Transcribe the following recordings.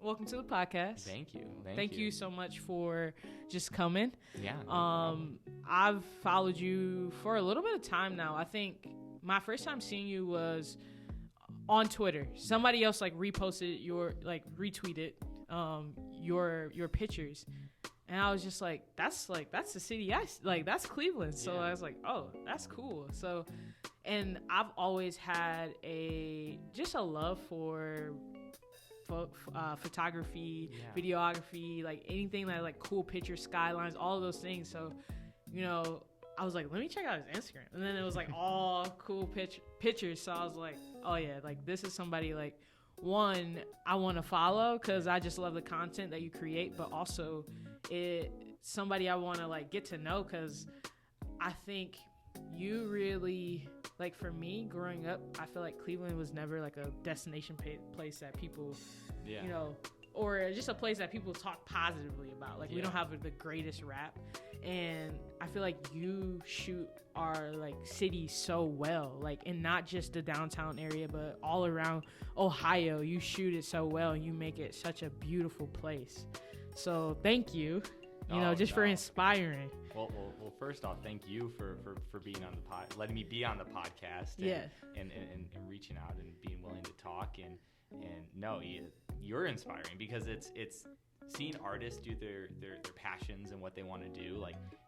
welcome to the podcast. Thank you. Thank you so much for just coming. Yeah. No I've followed you for a little bit of time now. I think my first time seeing you was on Twitter. Somebody else retweeted your pictures. And I was just like, that's the city that's Cleveland. So I was like, oh, that's cool. So, and I've always had a love for photography, videography, anything that cool pictures, skylines, all of those things. So, I was like, let me check out his Instagram. And then it was all cool pictures. So I was like, oh yeah, this is somebody one, I want to follow because I just love the content that you create, but also somebody I want to get to know because I think you really, for me growing up, I feel like Cleveland was never a destination place that people, or just a place that people talk positively about. We don't have the greatest rap. And I feel like you shoot our city so well, and not just the downtown area, but all around Ohio. You shoot it so well, and you make it such a beautiful place. So thank you, for inspiring. Well, first off, thank you for being on the pod, letting me be on the podcast, and reaching out and being willing to talk and no, you're inspiring because it's seeing artists do their passions and what they want to do,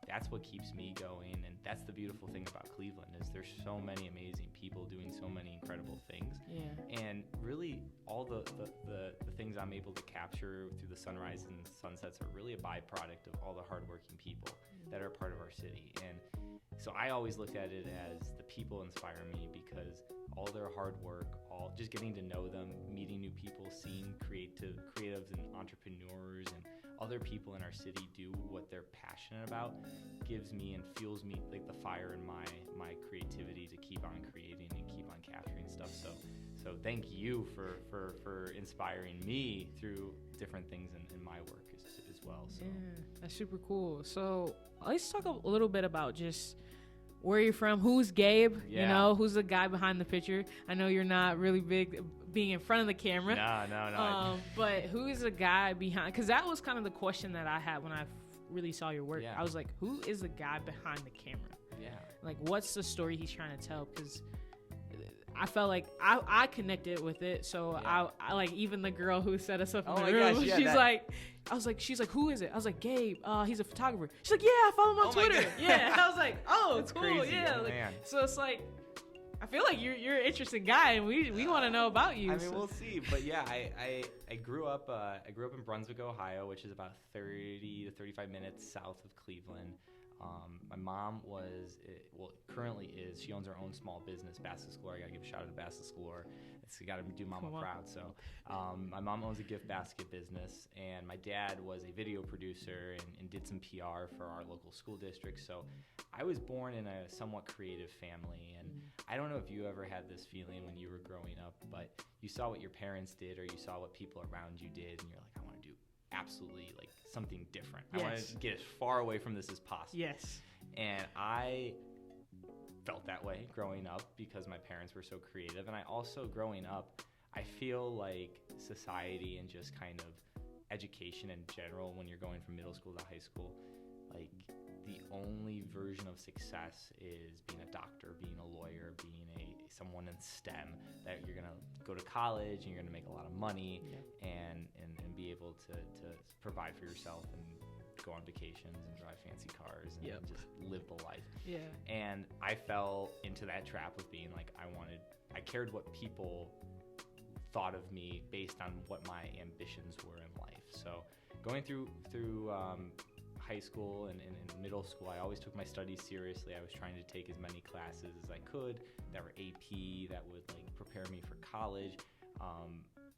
that's what keeps me going. And that's the beautiful thing about Cleveland is there's so many amazing people doing so many incredible things. Yeah. And really all the things I'm able to capture through the sunrise and sunsets are really a byproduct of all the hardworking people that are part of our city. And so I always looked at it as the people inspire me because all their hard work, all just getting to know them, meeting new people, seeing creatives and entrepreneurs and other people in our city do what they're passionate about gives me and fuels me the fire in my creativity to keep on creating and keep on capturing stuff. So thank you for inspiring me through different things in my work as well. So. Yeah, that's super cool. So let's talk a little bit about just where you're from. Who's Gabe? Yeah. Who's the guy behind the picture? I know you're not really big being in front of the camera. No. But who is the guy behind? Because that was kind of the question that I had when I really saw your work. Yeah. I was like, who is the guy behind the camera? Yeah. What's the story he's trying to tell? Because I felt like I connected with it. So I even the girl who set us up in the room, she's like, who is it? I was like, Gabe, he's a photographer. She's like, yeah, I follow him on Twitter. Yeah. I was like, oh, that's cool. Crazy. Yeah. Man. So it's I feel like you're an interesting guy, and we want to know about you. I mean, we'll see. But yeah, I grew up in Brunswick, Ohio, which is about 30 to 35 minutes south of Cleveland. My mom currently is. She owns her own small business, Basket-Score. I gotta give a shout out to Basket-Score. It's gotta do Mama proud. So, my mom owns a gift basket business, and my dad was a video producer and did some PR for our local school district. So, I was born in a somewhat creative family, and I don't know if you ever had this feeling when you were growing up, but you saw what your parents did, or you saw what people around you did, and you're like, I want to do absolutely something different. Yes. I want to get as far away from this as possible. Yes. And I felt that way growing up because my parents were so creative. And I also, growing up, I feel like society and just kind of education in general, when you're going from middle school to high school, the only version of success is being a doctor, being a lawyer, being someone in STEM, that you're going to go to college and you're going to make a lot of money and be able to provide for yourself and go on vacations and drive fancy cars and just live the life. Yeah. And I fell into that trap of being I cared what people thought of me based on what my ambitions were in life. So going through high school and middle school, I always took my studies seriously. I was trying to take as many classes as I could that were AP, that would prepare me for college.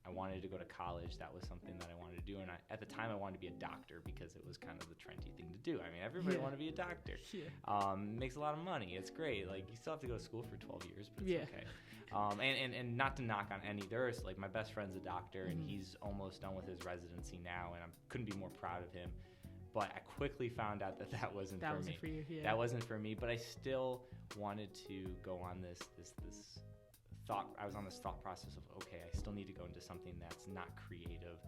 I wanted to go to college. That was something that I wanted to do. And at the time, I wanted to be a doctor because it was kind of the trendy thing to do. I mean, everybody wanted to be a doctor. Yeah. Makes a lot of money. It's great. You still have to go to school for 12 years, but it's okay. And not to knock on any. There's my best friend's a doctor, and he's almost done with his residency now, and I couldn't be more proud of him. But I quickly found out that wasn't for me. That wasn't for you. Yeah. That wasn't for me. But I still wanted to go on this thought. I was on this thought process of, okay, I still need to go into something that's not creative,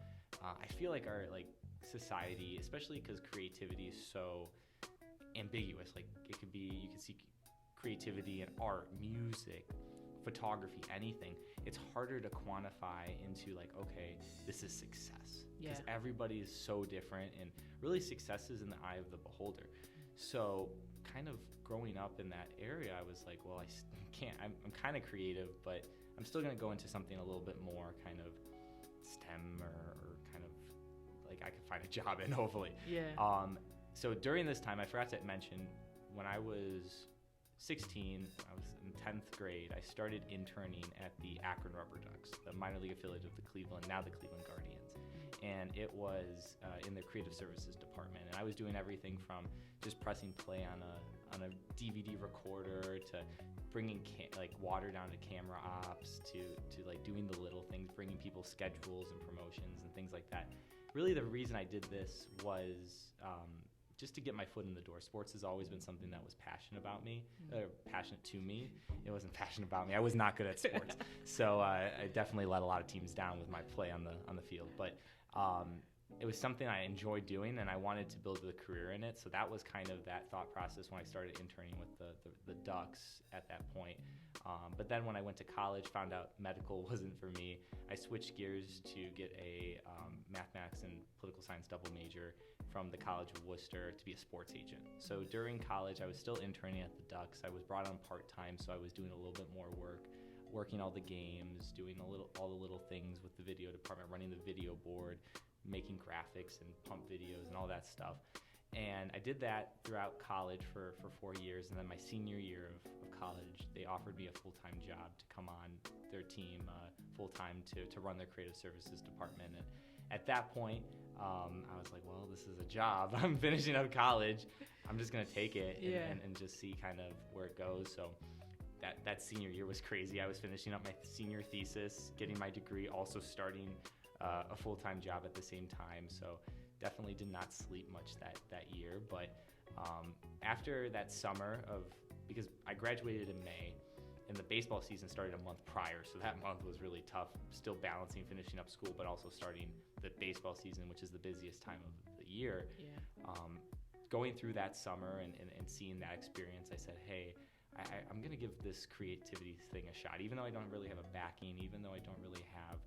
I feel like our like society, especially because creativity is so ambiguous. Like it could be, you can see creativity in art, music, photography, anything. It's harder to quantify into like, okay, this is success. Because everybody is so different, and really success is in the eye of the beholder. So kind of growing up in that area, I was like, well, I'm kind of creative, but I'm still going to go into something a little bit more kind of STEM or kind of like I could find a job in, hopefully. So during this time, I forgot to mention, when I was 16, I was in 10th grade, I started interning at the Akron Rubber Ducks, the minor league affiliate of the Cleveland, now the Cleveland Guardians. And it was in the creative services department. And I was doing everything from just pressing play on a DVD recorder to bringing like water down to camera ops to like doing the little things, bringing people schedules and promotions and things like that. Really, the reason I did this was just to get my foot in the door. Sports has always been something that was passionate to me. It wasn't passionate about me. I was not good at sports, so I definitely let a lot of teams down with my play on the field. But it was something I enjoyed doing, and I wanted to build a career in it. So that was kind of that thought process when I started interning with the Ducks at that point. But then when I went to college, found out medical wasn't for me. I switched gears to get a mathematics and political science double major from the College of Worcester to be a sports agent. So during college, I was still interning at the Ducks. I was brought on part-time, so I was doing a little bit more work, working all the games, doing all the little things with the video department, running the video board, making graphics and pump videos and all that stuff. And I did that throughout college for 4 years. And then my senior year of college, they offered me a full-time job to come on their team full-time to run their creative services department. And at that point, I was like, well, this is a job. I'm finishing up college. I'm just going to take it and just see kind of where it goes. So that senior year was crazy. I was finishing up my senior thesis, getting my degree, also starting a full-time job at the same time. So definitely did not sleep much that year. But after that summer because I graduated in May, and the baseball season started a month prior, so that month was really tough, still balancing finishing up school, but also starting the baseball season, which is the busiest time of the year. Going through that summer and seeing that experience, I said, hey, I'm going to give this creativity thing a shot. Even though I don't really have a backing, even though I don't really have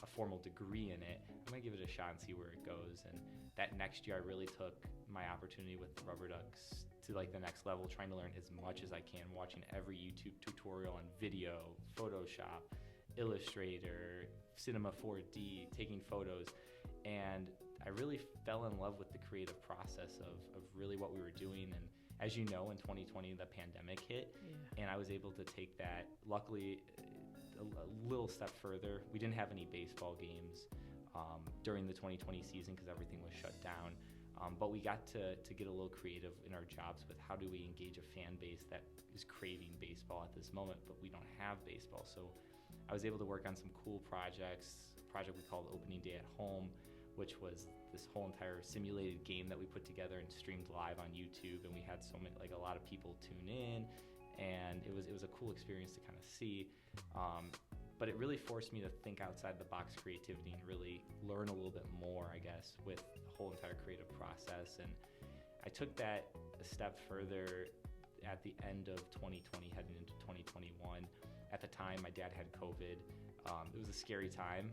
a formal degree in it, I'm going to give it a shot and see where it goes. And that next year, I really took my opportunity with the Rubber Ducks to like the next level, trying to learn as much as I can, watching every YouTube tutorial on video, Photoshop, Illustrator, Cinema 4D, taking photos. And I really fell in love with the creative process of really what we were doing. And as you know, in 2020, the pandemic hit, and I was able to take that, luckily, a little step further. We didn't have any baseball games during the 2020 season because everything was shut down. But we got to get a little creative in our jobs with how do we engage a fan base that is craving baseball at this moment, but we don't have baseball. So I was able to work on some cool projects, a project we called Opening Day at Home, which was this whole entire simulated game that we put together and streamed live on YouTube. And we had a lot of people tune in, and it was a cool experience to kind of see. But it really forced me to think outside the box creativity and really learn a little bit more, I guess, with the whole entire creative process. And I took that a step further at the end of 2020, heading into 2021. At the time, my dad had COVID. It was a scary time.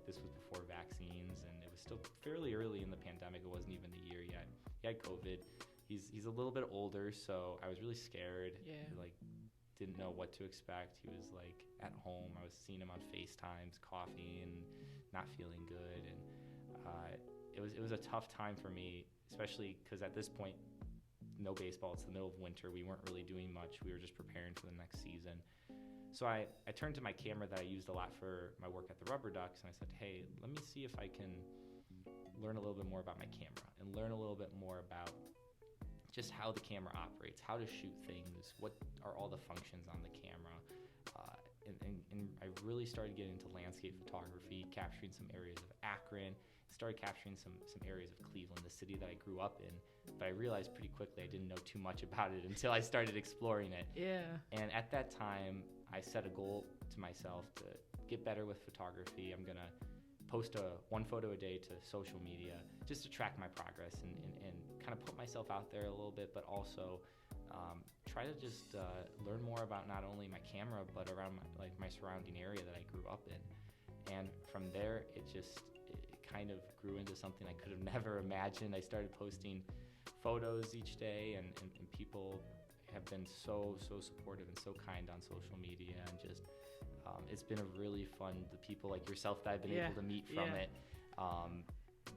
This was before vaccines, and it was still fairly early in the pandemic. It wasn't even a year yet. He had COVID. He's a little bit older, so I was really scared. Didn't know what to expect. He was at home. I was seeing him on FaceTimes, coughing and not feeling good. And it was a tough time for me, especially because at this point, no baseball. It's the middle of winter. We weren't really doing much. We were just preparing for the next season. So I turned to my camera that I used a lot for my work at the Rubber Ducks, and I said, hey, let me see if I can learn a little bit more about my camera and learn a little bit more about just how the camera operates, how to shoot things, what are all the functions on the camera. And I really started getting into landscape photography, capturing some areas of Akron, started capturing some areas of Cleveland, the city that I grew up in. But I realized pretty quickly I didn't know too much about it until I started exploring it. And at that time, I set a goal to myself to get better with photography. I'm going to post one photo a day to social media just to track my progress and kind of put myself out there a little bit, but also try to just learn more about not only my camera, but around my surrounding area that I grew up in. And from there, it kind of grew into something I could have never imagined. I started posting photos each day, and people have been so supportive and so kind on social media, and just it's been a really fun, the people like yourself that I've been able to meet from it,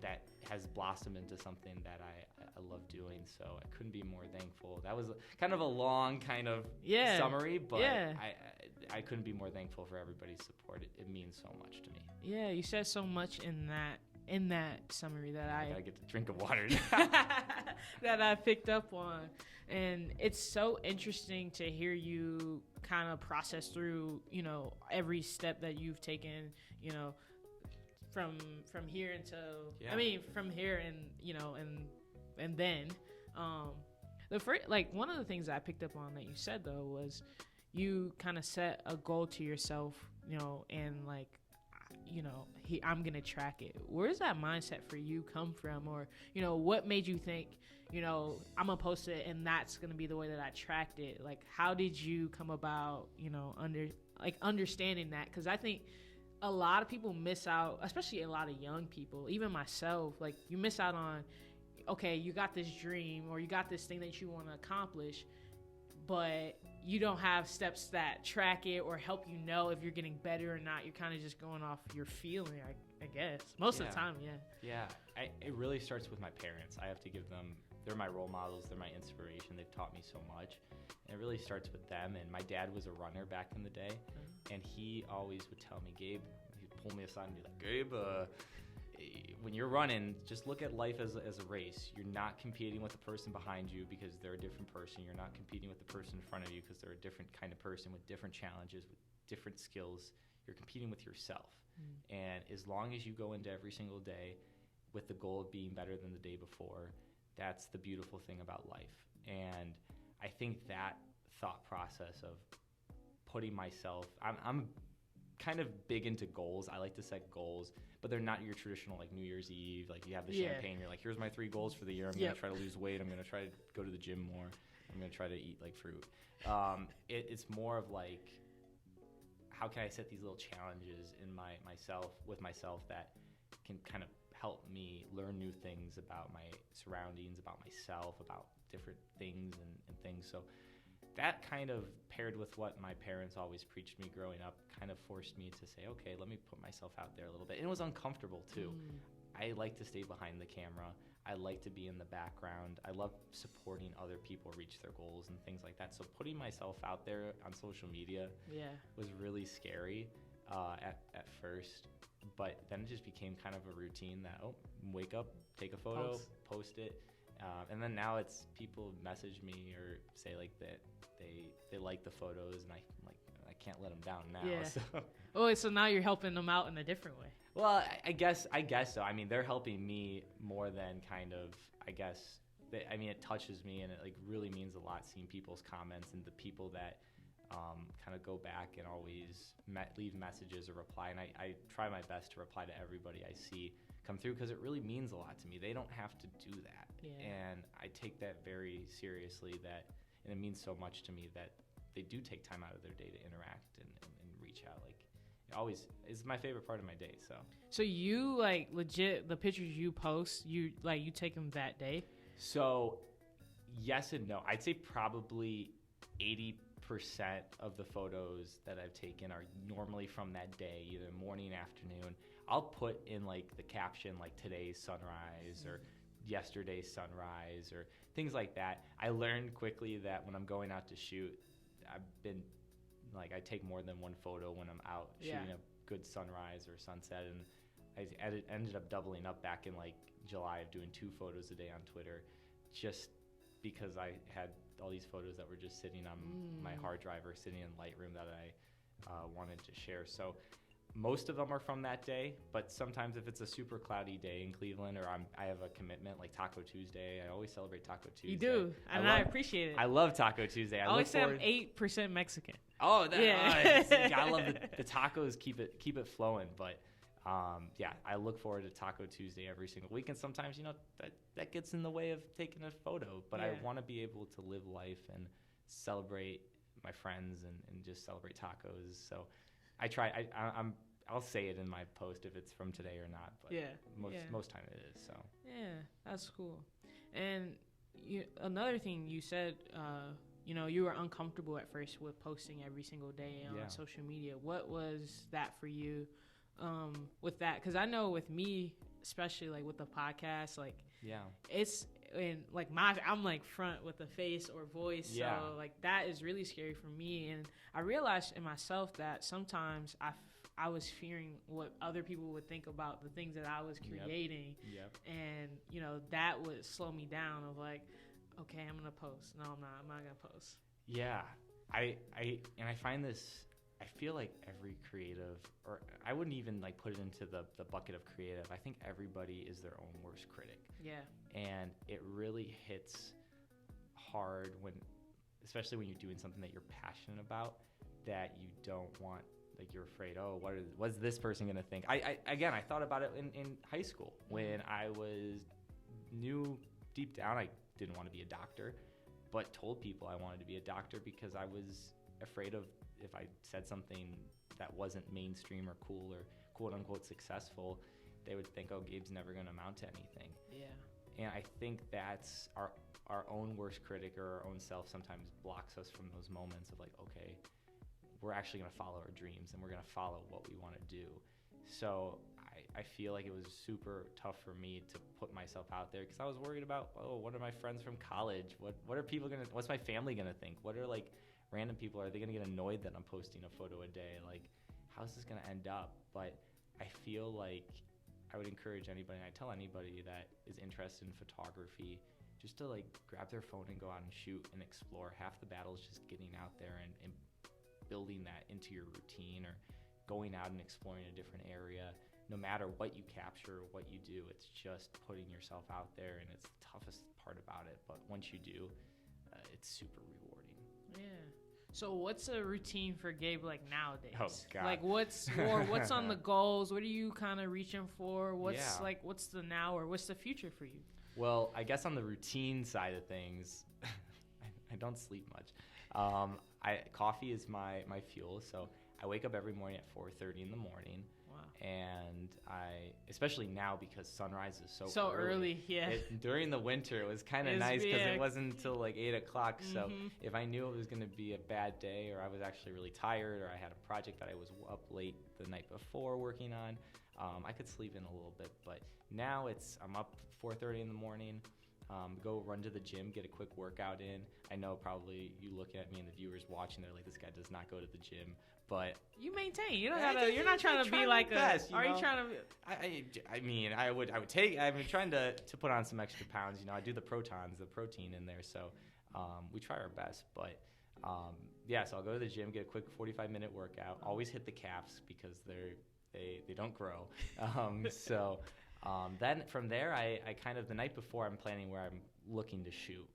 that has blossomed into something that I love doing. So I couldn't be more thankful. That was kind of a long kind of summary, but I couldn't be more thankful for everybody's support. It means so much to me. Yeah, you said so much in that summary that I gotta get a drink of water that I picked up on. And it's so interesting to hear you kind of process through, every step that you've taken, from here until from here and then the first, one of the things I picked up on that you said though was you kind of set a goal to yourself, and I'm gonna track it. Where does that mindset for you come from? Or what made you think I'm gonna post it and that's gonna be the way that I tracked it? Like, how did you come about understanding that? Because I think a lot of people miss out, especially a lot of young people, even myself. Like, you miss out on, okay, you got this dream or you got this thing that you want to accomplish, but you don't have steps that track it or help you know if you're getting better or not. You're kind of just going off your feeling, I guess. Most of the time, it really starts with my parents. I have to give them, they're my role models, they're my inspiration. They've taught me so much. And it really starts with them. And my dad was a runner back in the day, and he always would tell me, Gabe, he'd pull me aside and be like, Gabe, when you're running, just look at life as a race. You're not competing with the person behind you because they're a different person. You're not competing with the person in front of you because they're a different kind of person with different challenges, with different skills. You're competing with yourself. And as long as you go into every single day with the goal of being better than the day before, that's the beautiful thing about life. And I think that thought process of putting myself, I'm kind of big into goals. I like to set goals, but they're not your traditional New Year's Eve. You have the champagne. You're like, here's my 3 goals for the year. I'm going to try to lose weight. I'm going to try to go to the gym more. I'm going to try to eat fruit. It's more of how can I set these little challenges in myself that can kind of help me learn new things about my surroundings, about myself, about different things and things. So that kind of paired with what my parents always preached me growing up kind of forced me to say, okay, let me put myself out there a little bit. And it was uncomfortable too. I like to stay behind the camera. I like to be in the background. I love supporting other people reach their goals and things like that. So putting myself out there on social media was really scary at first. But then it just became kind of a routine that, wake up, take a photo, post it. And then now it's people message me or say that they like the photos, and I can't let them down now. So. So now you're helping them out in a different way. Well, I guess so. I mean, they're helping me more than kind of, it touches me, and it really means a lot seeing people's comments and the people that kind of go back and always leave messages or reply. And I try my best to reply to everybody I see come through, because it really means a lot to me. They don't have to do that. And I take that very seriously, and it means so much to me that they do take time out of their day to interact and reach out. It always is my favorite part of my day. So you legit, the pictures you post, you take them that day? So yes and no. I'd say probably 80% of the photos that I've taken are normally from that day, either morning, afternoon. I'll put in the caption today's sunrise or yesterday's sunrise or things like that. I learned quickly that when I'm going out to shoot, I've been I take more than one photo when I'm out shooting a good sunrise or sunset, and I ended up doubling up back in July of doing 2 photos a day on Twitter, just because I had all these photos that were just sitting on my hard drive or sitting in Lightroom that I wanted to share. So most of them are from that day, but sometimes if it's a super cloudy day in Cleveland, or I have a commitment like Taco Tuesday, I always celebrate Taco Tuesday. You do, and I appreciate it. I love Taco Tuesday. I always say I'm 8% Mexican. Oh, I love the tacos. Keep it flowing, but yeah, I look forward to Taco Tuesday every single week. And sometimes, that gets in the way of taking a photo. But I want to be able to live life and celebrate my friends and just celebrate tacos. So I try. I'll say it in my post if it's from today or not. But most time it is. So yeah, that's cool. And another thing you said, you were uncomfortable at first with posting every single day on social media. What was that for you? With that, because I know with me, especially like with the podcast, like it's in like I'm like front with the face or voice, so like that is really scary for me. And I realized in myself that sometimes I was fearing what other people would think about the things that I was creating, and that would slow me down. Of like, okay, I'm gonna post. No, I'm not gonna post. Yeah, I find this. I feel like every creative, or I wouldn't even like put it into the bucket of creative. I think everybody is their own worst critic. Yeah. And it really hits hard especially when you're doing something that you're passionate about, that you don't want, like you're afraid, what's this person gonna think? I thought about it in high school when I knew deep down I didn't want to be a doctor, but told people I wanted to be a doctor because I was afraid of, if I said something that wasn't mainstream or cool or quote unquote successful, they would think, oh, Gabe's never going to amount to anything. Yeah. And I think that's our own worst critic, or our own self sometimes blocks us from those moments of like, okay, we're actually going to follow our dreams and we're going to follow what we want to do. So I feel like it was super tough for me to put myself out there because I was worried about, what are my friends from college? What are people what's my family going to think? What are like random people, are they going to get annoyed that I'm posting a photo a day? Like, how's this going to end up? But I feel like I would encourage anybody, and I tell anybody that is interested in photography, just to like grab their phone and go out and shoot and explore. Half the battle is just getting out there and building that into your routine, or going out and exploring a different area. No matter what you capture, what you do, it's just putting yourself out there, and it's the toughest part about it. But once you do, it's super rewarding. Yeah. So what's a routine for Gabe like nowadays? Oh God. Like what's on the goals? What are you kind of reaching for? What's the now, or what's the future for you? Well, I guess on the routine side of things, I don't sleep much. Coffee is my fuel, so I wake up every morning at 4:30 in the morning. And especially now because sunrise is so early. Yeah. During the winter, it was kind of nice because it wasn't until like 8 o'clock. Mm-hmm. So if I knew it was going to be a bad day, or I was actually really tired, or I had a project that I was up late the night before working on, I could sleep in a little bit. But now I'm up 4:30 in the morning. Go run to the gym, get a quick workout in. I know probably you look at me and the viewers watching, they're like, this guy does not go to the gym. But you maintain. You don't gotta. You're not trying to be like best, Are you trying to? I mean, I would take. I'm trying to put on some extra pounds. I do the protein in there. So we try our best. But so I'll go to the gym, get a quick 45-minute workout. Always hit the calves because they don't grow. Then from there, I kind of, the night before, I'm planning where I'm looking to shoot.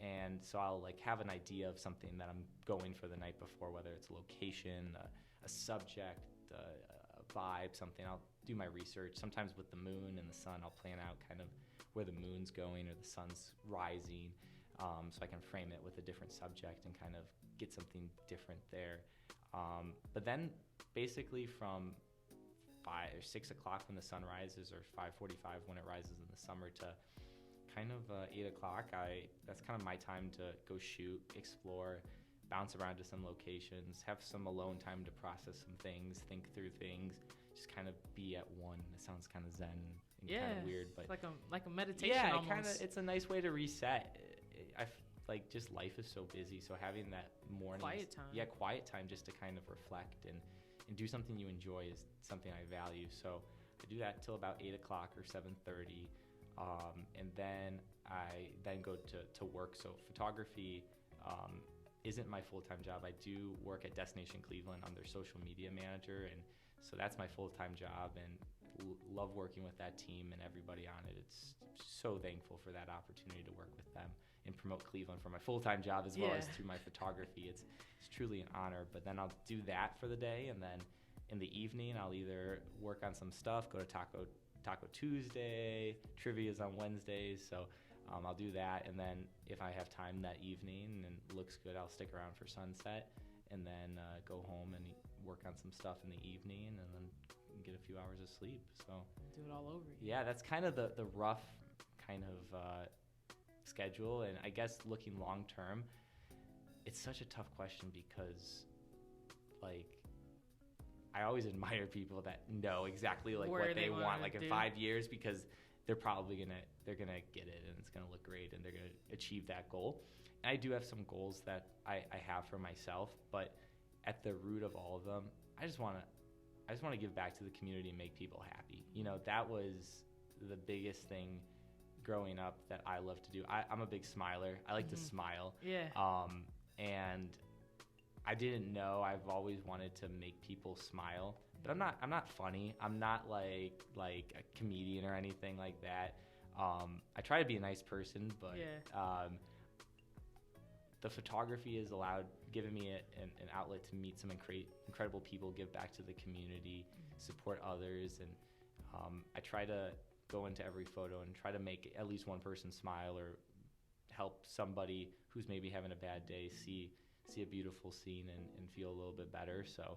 And so I'll like have an idea of something that I'm going for the night before, whether it's a location, a subject, a vibe, something. I'll do my research. Sometimes with the moon and the sun, I'll plan out kind of where the moon's going or the sun's rising, so I can frame it with a different subject and kind of get something different there. But then basically from 5 or 6 o'clock when the sun rises, or 5:45 when it rises in the summer, to kind of 8 o'clock, that's kind of my time to go shoot, explore, bounce around to some locations, have some alone time to process some things, think through things, just kind of be at one. It sounds kind of zen and kind of weird, but like a meditation. Almost. It's a nice way to reset. Just life is so busy, so having that morning quiet time just to kind of reflect and do something you enjoy is something I value. So I do that till about 8 o'clock or 7:30. And then I go to work. So photography isn't my full-time job. I do work at Destination Cleveland. I'm their social media manager, and so that's my full-time job, and love working with that team and everybody on it. It's so thankful for that opportunity to work with them and promote Cleveland for my full-time job as well as through my photography. It's truly an honor. But then I'll do that for the day, and then in the evening, I'll either work on some stuff, go to Taco Tuesday, trivia's on Wednesdays, so I'll do that. And then if I have time that evening and it looks good, I'll stick around for sunset, and then go home and work on some stuff in the evening, and then get a few hours of sleep. So do it all over again. Yeah, that's kind of the rough kind of schedule. And I guess looking long term, it's such a tough question because, like, I always admire people that know exactly like what they want, like in 5 years, because they're probably gonna get it, and it's gonna look great, and they're gonna achieve that goal. And I do have some goals that I have for myself, but at the root of all of them, I just want to give back to the community and make people happy. You know, that was the biggest thing growing up that I love to do. I'm a big smiler. I like to smile. Yeah. And I didn't know. I've always wanted to make people smile, but I'm not funny. I'm not like a comedian or anything like that. I try to be a nice person, but the photography has given me an outlet to meet some incredible people, give back to the community, support others, and I try to go into every photo and try to make at least one person smile or help somebody who's maybe having a bad day see a beautiful scene and feel a little bit better. So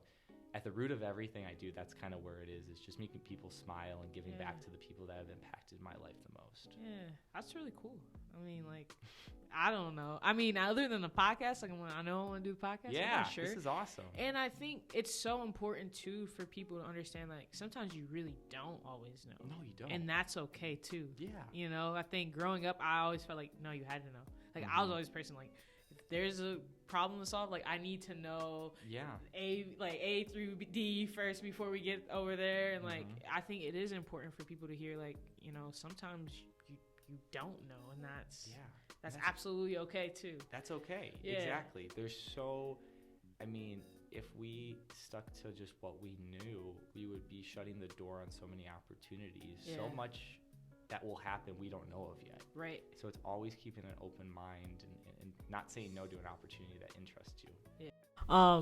at the root of everything I do, that's kind of where it is. It's just making people smile and giving back to the people that have impacted my life the most. Yeah, that's really cool. I mean, like, I don't know. I mean, other than the podcast, like, I know I want to do the podcast. Yeah, sure. This is awesome. And I think it's so important, too, for people to understand, like, sometimes you really don't always know. No, you don't. And that's okay, too. Yeah. You know, I think growing up, I always felt like, no, you had to know. Like, I was always a person, like, if there's a problem to solve, like, I need to know A through D first before we get over there. And, like, I think it is important for people to hear, like, you know, sometimes you don't know, and that's absolutely okay too. That's okay. Yeah. Exactly. If we stuck to just what we knew, we would be shutting the door on so many opportunities. Yeah. So much that will happen we don't know of yet. Right. So it's always keeping an open mind and not saying no to an opportunity that interests you. Yeah.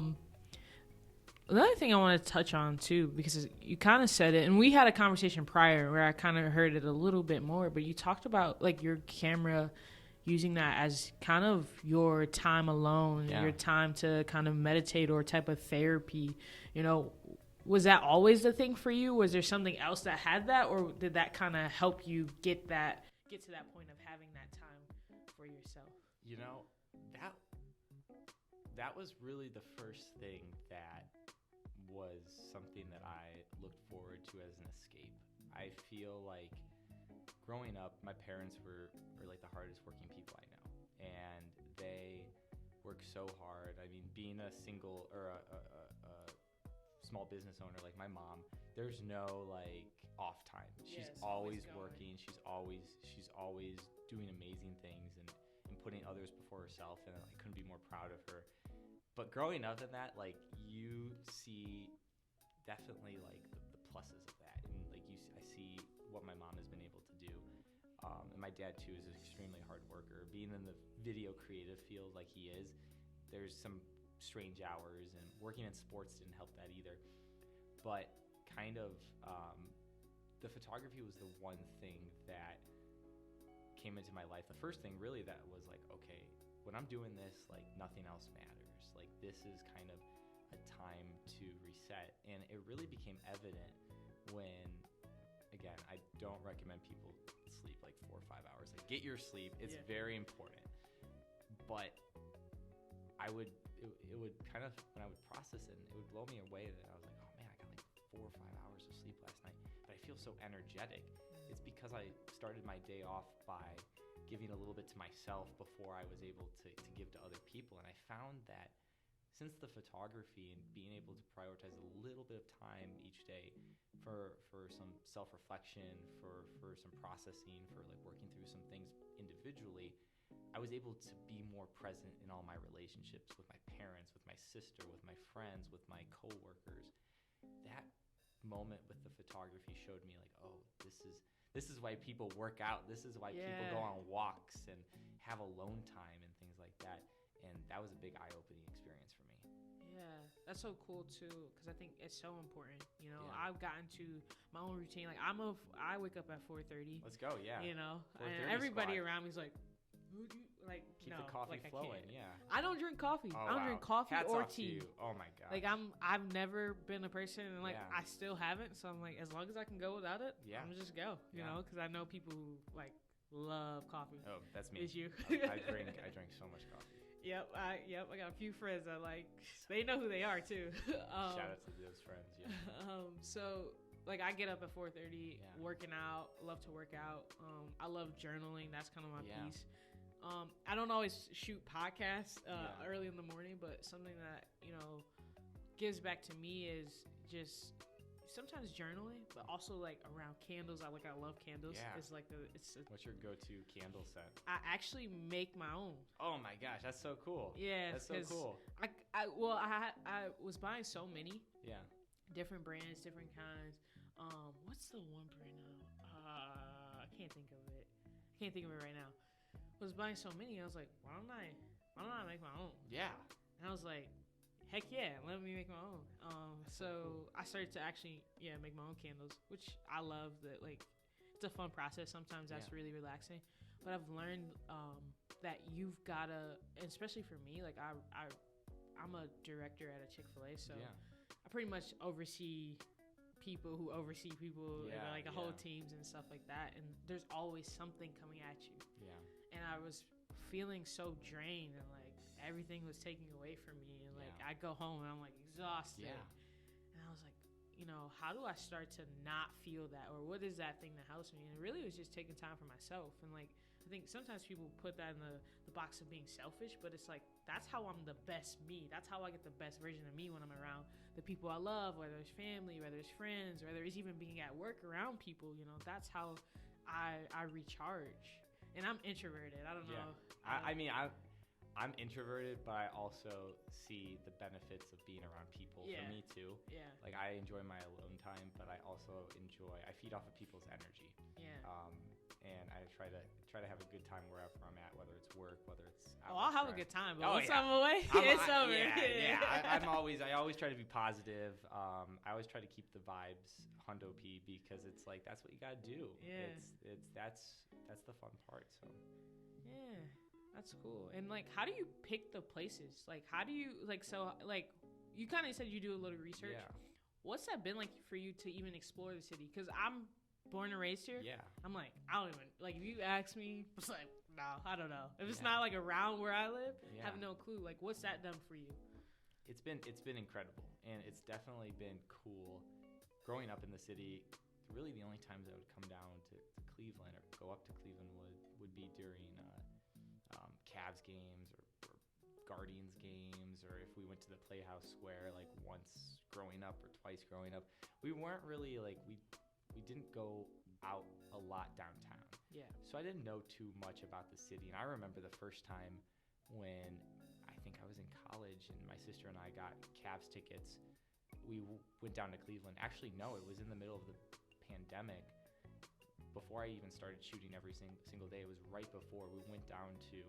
Another thing I want to touch on too, because you kind of said it, and we had a conversation prior where I kind of heard it a little bit more, but you talked about like your camera, using that as kind of your time alone, your time to kind of meditate or type of therapy. You know, was that always the thing for you? Was there something else that had that, or did that kind of help you get to that point of having that time for yourself? You know, that was really the first thing that was something that I looked forward to as an escape. I feel like growing up, my parents were like the hardest working people I know, and they work so hard. I mean, being a single or a small business owner like my mom, there's no like off time. She's always working. She's always doing amazing things and putting others before herself, and I couldn't be more proud of her. But growing up in that, like, you see definitely like the pluses of that, and like I see what my mom has been able to do, and my dad too is an extremely hard worker. Being in the video creative field like he is, there's some strange hours, and working in sports didn't help that either. But kind of the photography was the one thing that came into my life. The first thing really that was like, okay, when I'm doing this, like, nothing else matters. Like, this is kind of a time to reset. And it really became evident when, again, I don't recommend people sleep like 4 or 5 hours. Like, get your sleep. It's very important. But it would kind of, when I would process it, it would blow me away that I was like, oh man, I got like 4 or 5 hours of sleep last night, but I feel so energetic. It's because I started my day off by giving a little bit to myself before I was able to give to other people. And I found that since the photography and being able to prioritize a little bit of time each day for some self-reflection, for some processing, for like working through some things individually, I was able to be more present in all my relationships with my parents, with my sister, with my friends, with my coworkers. That moment with the photography showed me like, oh, this is why people work out. This is why people go on walks and have alone time and things like that. And that was a big eye-opening experience for me. Yeah, that's so cool too, because I think it's so important. You know, Yeah. I've gotten to my own routine. Like I wake up at 4:30. Let's go. Yeah. You know, 4:30 and everybody squad. around me is like, "Who do you like?" Keep no, the coffee like, flowing. Yeah. I don't drink coffee. Oh, I don't wow. drink coffee Hats or off to tea. you. Oh my god. Like I've never been a person, and like Yeah. I still haven't. So I'm like, as long as I can go without it, Yeah. I'm gonna just go. You know, because I know people who like love coffee. Oh, that's me. Is you? I drink so much coffee. Yep, I got a few friends that like they know who they are too. Shout out to those friends. Yeah. So like I get up at 4:30, Yeah. working out. Love to work out. I love journaling. That's kind of my Yeah. piece. I don't always shoot podcasts Yeah. early in the morning, but something that gives back to me is just sometimes journaling, but also like around candles. I love candles. Yeah. It's like What's your go-to candle scent? I actually make my own. Oh my gosh, that's so cool. Yeah, That's so cool. I was buying so many Yeah. different brands, different kinds. What's the one brand now? I can't think of it. Right now. Was buying so many. I was like, why don't I make my own? Yeah. And I was like, heck yeah, let me make my own. So I started to actually make my own candles, which I love. That like it's a fun process. Sometimes that's really relaxing. But I've learned that you've gotta, especially for me, like I'm a director at a Chick-fil-A, so I pretty much oversee people who oversee people, like a whole teams and stuff like that. And there's always something coming at you. Yeah. And I was feeling so drained, and like everything was taking away from me, and like I go home and I'm like exhausted. Yeah. And I was like, how do I start to not feel that, or what is that thing that helps me? And it really was just taking time for myself. And like I think sometimes people put that in the box of being selfish, but it's like that's how I'm the best me. That's how I get the best version of me when I'm around the people I love, whether it's family, whether it's friends, whether it's even being at work around people. That's how I recharge. And I'm introverted. I don't know. I mean, I'm introverted, but I also see the benefits of being around people. For me too. Yeah. Like I enjoy my alone time, but I also I feed off of people's energy. Yeah. And I try to have a good time wherever I'm at, whether it's work, whether it's. I'll have a good time, but once I'm away, it's over. I always try to be positive. I always try to keep the vibes hundo P, because it's like that's what you gotta do. Yeah. That's the fun part. So. Yeah. That's cool. And like, how do you pick the places? Like, how do you you kind of said you do a little research. Yeah. What's that been like for you to even explore the city? Because I'm born and raised here. Yeah. I'm like, I don't even, like, if you ask me, it's like, no, I don't know. If it's not like around where I live, I have no clue. Like, what's that done for you? It's been incredible, and it's definitely been cool growing up in the city. Really, the only times I would come down to Cleveland or go up to Cleveland would be during Cavs games or Guardians games, or if we went to the Playhouse Square like once growing up or twice growing up. We weren't really like we didn't go out a lot downtown. Yeah. So I didn't know too much about the city, and I remember the first time when I think I was in college and my sister and I got Cavs tickets. We went down to Cleveland. Actually, no, it was in the middle of the pandemic. Before I even started shooting every single day, it was right before we went down to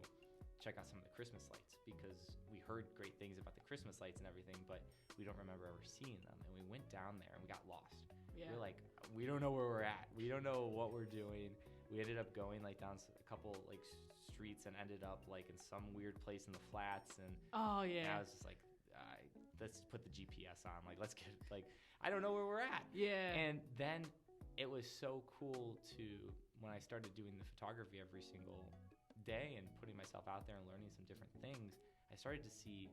check out some of the Christmas lights, because we heard great things about the Christmas lights and everything, but we don't remember ever seeing them. And we went down there and we got lost. Yeah. We're like, we don't know where we're at. We don't know what we're doing. We ended up going like down a couple like streets and ended up like in some weird place in the flats. And and I was just like, let's put the GPS on. Like, let's get like, I don't know where we're at. Yeah. And then it was so cool to, when I started doing the photography every single day and putting myself out there and learning some different things, I started to see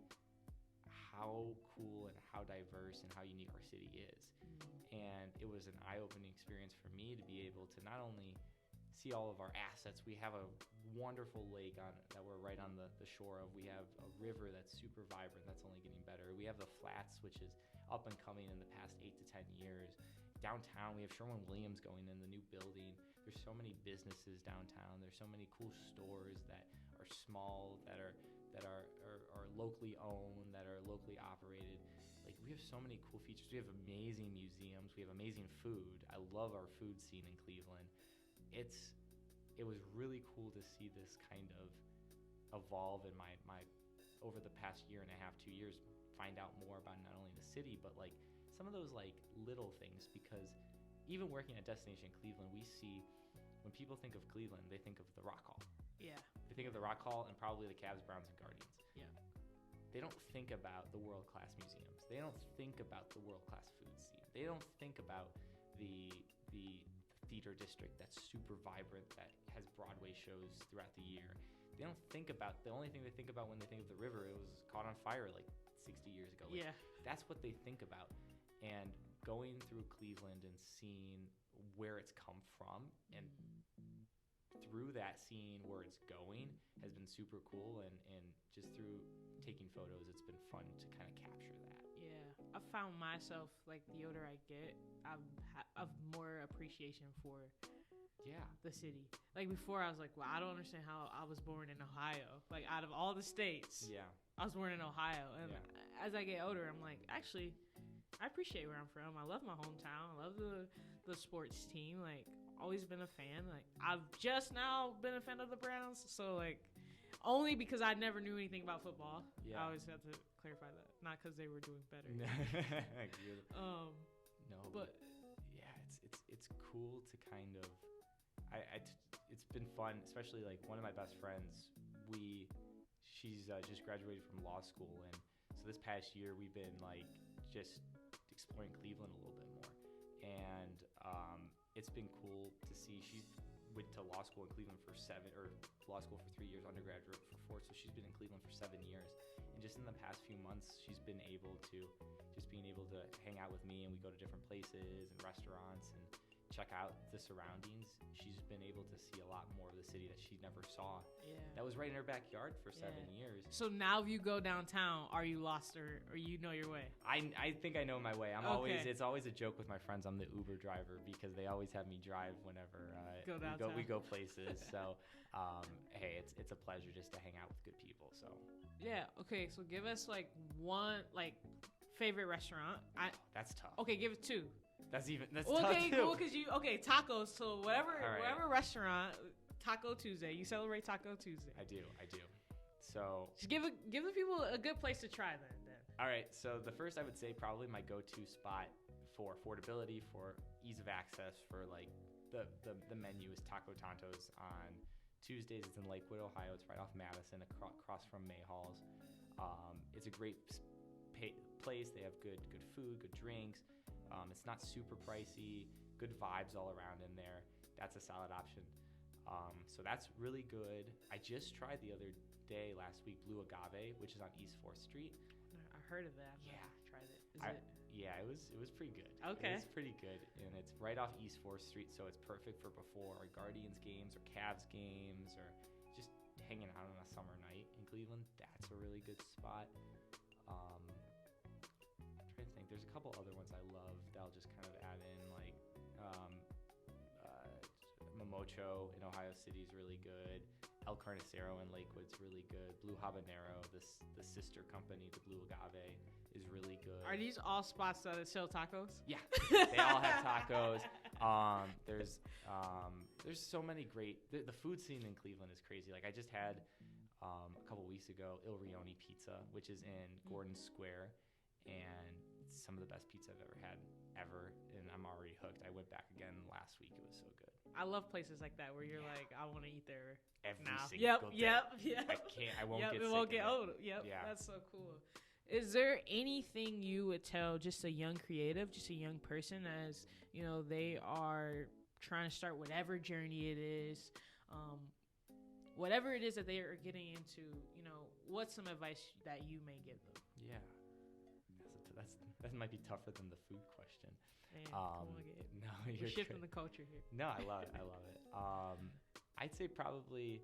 how cool and how diverse and how unique our city is. And it was an eye-opening experience for me to be able to not only see all of our assets. We have a wonderful lake that we're right on the shore of. We have a river that's super vibrant, that's only getting better. We have the Flats, which is up and coming in the past 8 to 10 years. Downtown, we have Sherwin-Williams going in, the new building. There's so many businesses downtown. There's so many cool stores that are small, that are locally owned, that are locally operated. Like, we have so many cool features. We have amazing museums. We have amazing food. I love our food scene in Cleveland. It was really cool to see this kind of evolve in my over the past year and a half, 2 years, find out more about not only the city, but like some of those like little things, because even working at Destination Cleveland, we see when people think of Cleveland, they think of the Rock Hall. Yeah. They think of the Rock Hall and probably the Cavs, Browns, and Guardians. Yeah. They don't think about the world-class museums. They don't think about the world-class food scene. They don't think about the theater district that's super vibrant, that has Broadway shows throughout the year. They don't think about, the only thing they think about when they think of the river, it was caught on fire like 60 years ago. Like, yeah. That's what they think about. And going through Cleveland and seeing where it's come from, and through that seeing where it's going has been super cool. And just through taking photos, it's been fun to kind of capture that. Yeah. I found myself, like, the older I get, I've more appreciation for the city. Like, before I was like, well, I don't understand how I was born in Ohio. Like, out of all the states, I was born in Ohio. And as I get older, I'm like, actually, I appreciate where I'm from. I love my hometown. I love the sports team. Like, always been a fan. Like, I've just now been a fan of the Browns. So, like, only because I never knew anything about football. I always have to clarify that. Not because they were doing better. But yeah, it's cool to kind of, it's been fun, especially like one of my best friends, she's just graduated from law school, and so this past year we've been like just exploring Cleveland a little bit more, and it's been cool to see. She went to law school in Cleveland for 3 years, undergraduate for 4, so she's been in Cleveland for 7 years, and just in the past few months she's been able to hang out with me, and we go to different places and restaurants and check out the surroundings. She's been able to see a lot more of the city that she never saw. Yeah. That was right in her backyard for 7 years. So now if you go downtown, are you lost or you know your way? I think I know my way. It's always a joke with my friends. I'm the Uber driver because they always have me drive whenever we go places. So, hey, it's a pleasure just to hang out with good people. So. Yeah. Okay. So give us like one favorite restaurant. That's tough. Okay, give it 2. That's tough too. Cool, because tacos. So whatever restaurant, Taco Tuesday. You celebrate Taco Tuesday. I do. So just give the people a good place to try then. All right. So the first, I would say probably my go-to spot for affordability, for ease of access, for like the menu is Taco Tonto's on Tuesdays. It's in Lakewood, Ohio. It's right off Madison, across from Mayhall's. It's a great place. They have good food, good drinks. It's not super pricey, good vibes all around in there. That's a solid option. So that's really good. I just tried the other day, last week, Blue Agave, which is on East 4th Street. I heard of that. Yeah. I tried it. Yeah, it was pretty good. Okay. It's pretty good, and it's right off East 4th Street, so it's perfect for before Guardians games or Cavs games or just hanging out on a summer night in Cleveland. That's a really good spot. I think there's a couple other ones I love that I'll just kind of add in, like Momocho in Ohio City is really good. El Carnicero in Lakewood's really good. Blue Habanero, the sister company to Blue Agave, is really good. Are these all spots that sell tacos? Yeah, they all have tacos. There's so many great. The food scene in Cleveland is crazy. Like I just had a couple weeks ago Il Rione Pizza, which is in Gordon Square, and it's some of the best pizza I've ever had, and I'm already hooked. I went back again last week. It was so good. I love places like that where you're like, I want to eat there every now. single day. Yep. I won't get sick. It won't get old. Yep. Yeah. That's so cool. Is there anything you would tell just a young creative, just a young person, as you know, they are trying to start whatever journey it is, whatever it is that they are getting into, you know, what's some advice that you may give them? Yeah. That might be tougher than the food question. Man, come on, Gabe. No, we're shifting the culture here. No, I love it. I'd say probably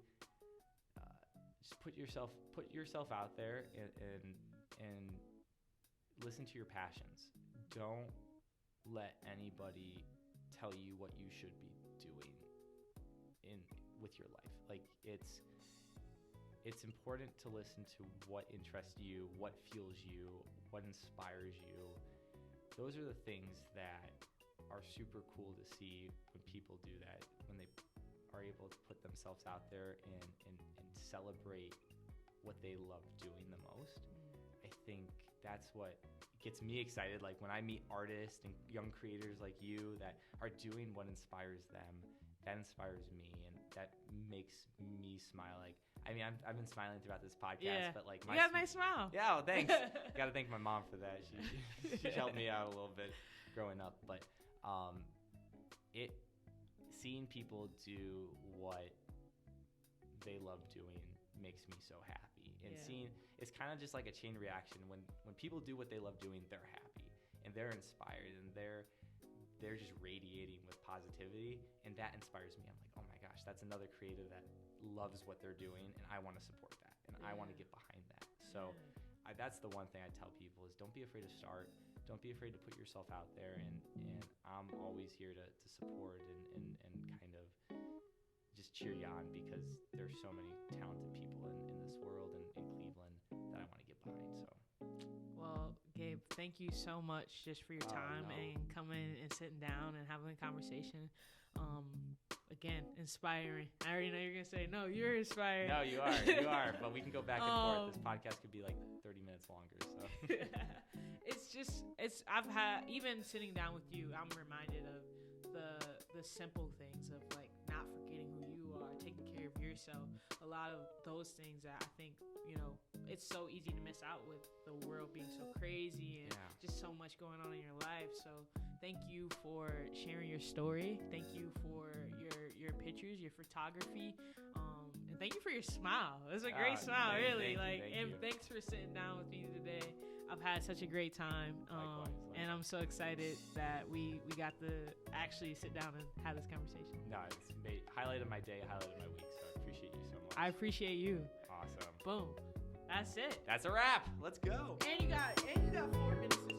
just put yourself out there and listen to your passions. Don't let anybody tell you what you should be doing with your life. Like it's important to listen to what interests you, what fuels you, what inspires you. Those are the things that are super cool to see when people do that, when they are able to put themselves out there and celebrate what they love doing the most. I think that's what gets me excited. Like when I meet artists and young creators like you that are doing what inspires them, that inspires me, and that makes me smile. Like, I mean, I've been smiling throughout this podcast, but like, you got a nice smile. Yeah, thanks. Got to thank my mom for that. She helped me out a little bit growing up, but seeing people do what they love doing makes me so happy. And seeing, it's kind of just like a chain reaction. When people do what they love doing, they're happy and they're inspired and they're just radiating with positivity, and that inspires me. I'm like, oh my gosh, that's another creative that loves what they're doing, and I want to support that, and I want to get behind that. So that's the one thing I tell people is don't be afraid to start. Don't be afraid to put yourself out there, and I'm always here to support and kind of just cheer you on, because there's so many talented people in this world and in Cleveland that I want to get behind. So. Well, Gabe, thank you so much just for your time and coming and sitting down and having a conversation. Again, inspiring. I already know you're going to say, no, you're inspiring. No, you are. But we can go back and forth. This podcast could be like 30 minutes longer. So I've had, even sitting down with you, I'm reminded of the simple things of like not forgetting who you are, taking care of yourself. A lot of those things that I think, it's so easy to miss out with the world being so crazy and just so much going on in your life. So thank you for sharing your story. Thank you for your pictures, your photography, and thank you for your smile. It was a great smile, really. Thanks for sitting down with me today. I've had such a great time, Likewise. And I'm so excited that we got to actually sit down and have this conversation. No, it's highlighted my day, highlighted my week, so I appreciate you so much. I appreciate you. Awesome. Boom. That's it. That's a wrap. Let's go. And you got 4 minutes to